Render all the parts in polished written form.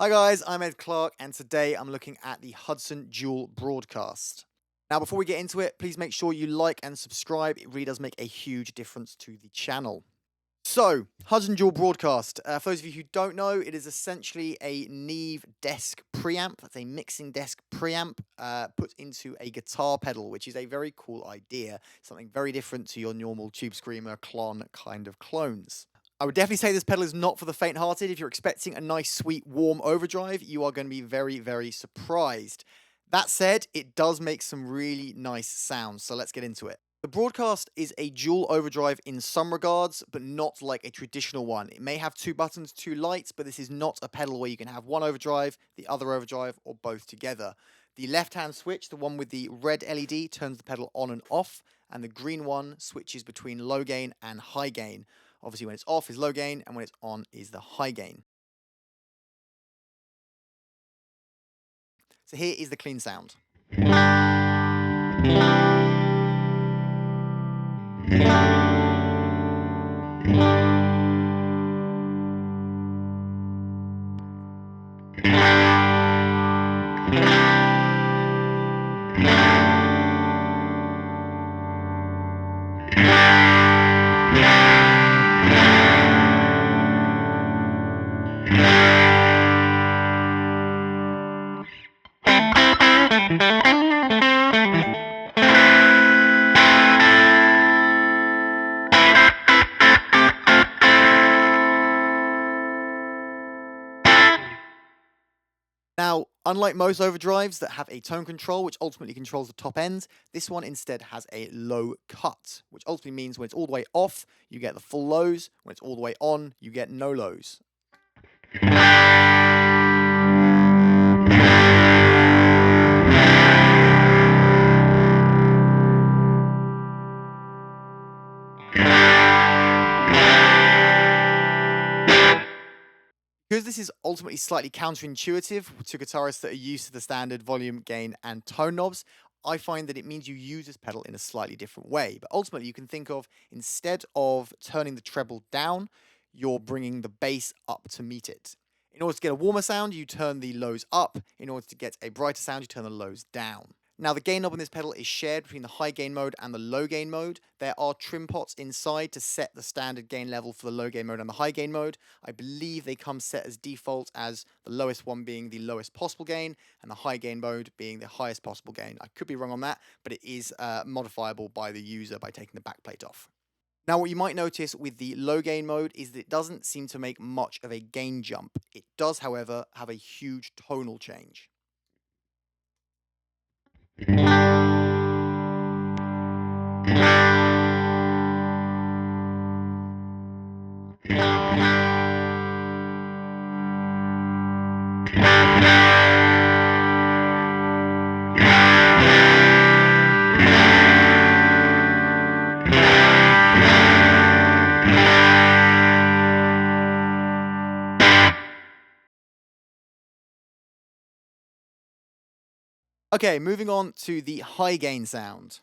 Hi guys, I'm Ed Clarke, and today I'm looking at the Hudson Dual Broadcast. Now, before we get into it, please make sure you like and subscribe. It really does make a huge difference to the channel. So, Hudson Dual Broadcast. For those of you who don't know, it is essentially a Neve desk preamp. That's a mixing desk preamp put into a guitar pedal, which is a very cool idea. Something very different to your normal Tube Screamer, Klon kind of clones. I would definitely say this pedal is not for the faint-hearted. If you're expecting a nice, sweet, warm overdrive, you are going to be very, very surprised. That said, it does make some really nice sounds, so let's get into it. The Broadcast is a dual overdrive in some regards, but not like a traditional one. It may have two buttons, two lights, but this is not a pedal where you can have one overdrive, the other overdrive, or both together. The left-hand switch, the one with the red LED, turns the pedal on and off, and the green one switches between low gain and high gain. Obviously, when it's off is low gain, and when it's on is the high gain. So here is the clean sound. Now, unlike most overdrives that have a tone control, which ultimately controls the top end, this one instead has a low cut, which ultimately means when it's all the way off, you get the full lows. When it's all the way on, you get no lows. Because this is ultimately slightly counterintuitive to guitarists that are used to the standard volume, gain, and tone knobs, I find that it means you use this pedal in a slightly different way. But ultimately, you can think of, instead of turning the treble down, you're bringing the bass up to meet it. In order to get a warmer sound, you turn the lows up. In order to get a brighter sound, you turn the lows down. Now, the gain knob on this pedal is shared between the high gain mode and the low gain mode. There are trim pots inside to set the standard gain level for the low gain mode and the high gain mode. I believe they come set as default, as the lowest one being the lowest possible gain and the high gain mode being the highest possible gain. I could be wrong on that, but it is modifiable by the user by taking the backplate off. Now, what you might notice with the low gain mode is that it doesn't seem to make much of a gain jump. It does, however, have a huge tonal change. Okay, moving on to the high gain sound.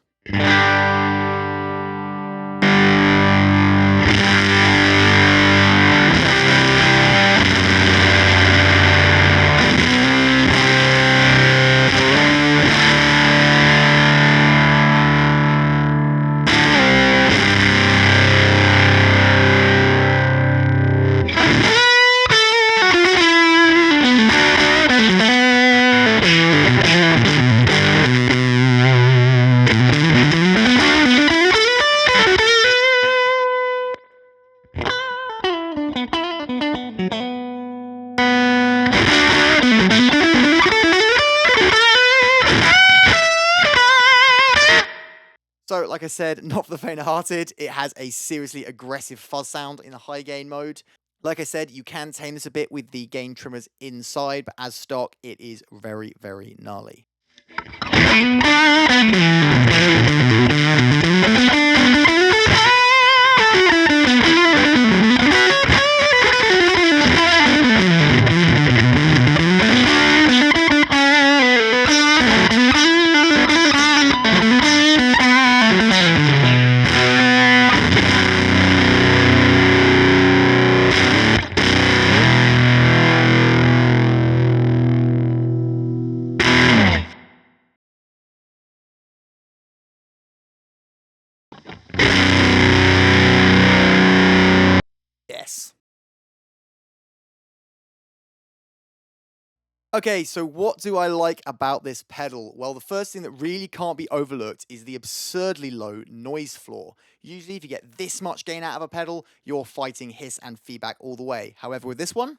So, like I said, not for the faint-hearted. It has a seriously aggressive fuzz sound in the high gain mode. Like I said, you can tame this a bit with the gain trimmers inside, but as stock, it is very, very gnarly. Yes. Okay, so what do I like about this pedal? Well, the first thing that really can't be overlooked is the absurdly low noise floor. Usually, if you get this much gain out of a pedal, you're fighting hiss and feedback all the way. However, with this one,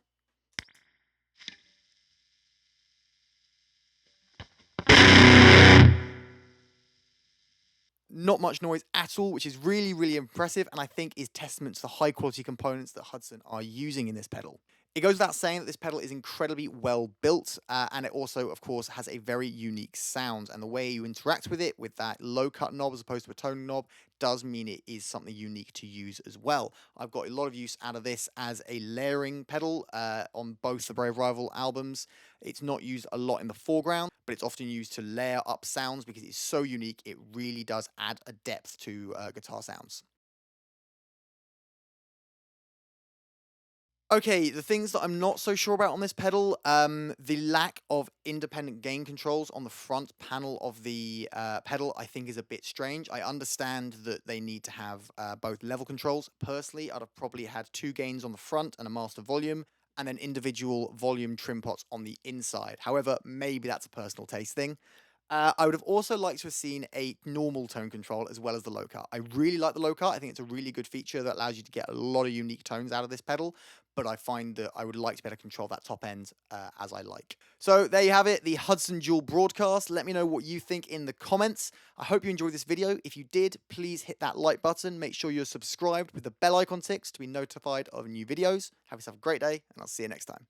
not much noise at all, which is really, really impressive, and I think is testament to the high quality components that Hudson are using in this pedal. It goes without saying that this pedal is incredibly well built, and it also, of course, has a very unique sound. And the way you interact with it, with that low cut knob as opposed to a toning knob, does mean it is something unique to use as well. I've got a lot of use out of this as a layering pedal on both the Brave Rival albums. It's not used a lot in the foreground, but it's often used to layer up sounds because it's so unique. It really does add a depth to guitar sounds. Okay, the things that I'm not so sure about on this pedal, the lack of independent gain controls on the front panel of the pedal, I think is a bit strange. I understand that they need to have both level controls. Personally, I'd have probably had two gains on the front and a master volume, and then individual volume trim pots on the inside. However, maybe that's a personal taste thing. I would have also liked to have seen a normal tone control as well as the low cut. I really like the low cut. I think it's a really good feature that allows you to get a lot of unique tones out of this pedal, but I find that I would like to be able to control that top end as I like. So there you have it, the Hudson Dual Broadcast. Let me know what you think in the comments. I hope you enjoyed this video. If you did, please hit that like button. Make sure you're subscribed with the bell icon ticks to be notified of new videos. Have yourself a great day, and I'll see you next time.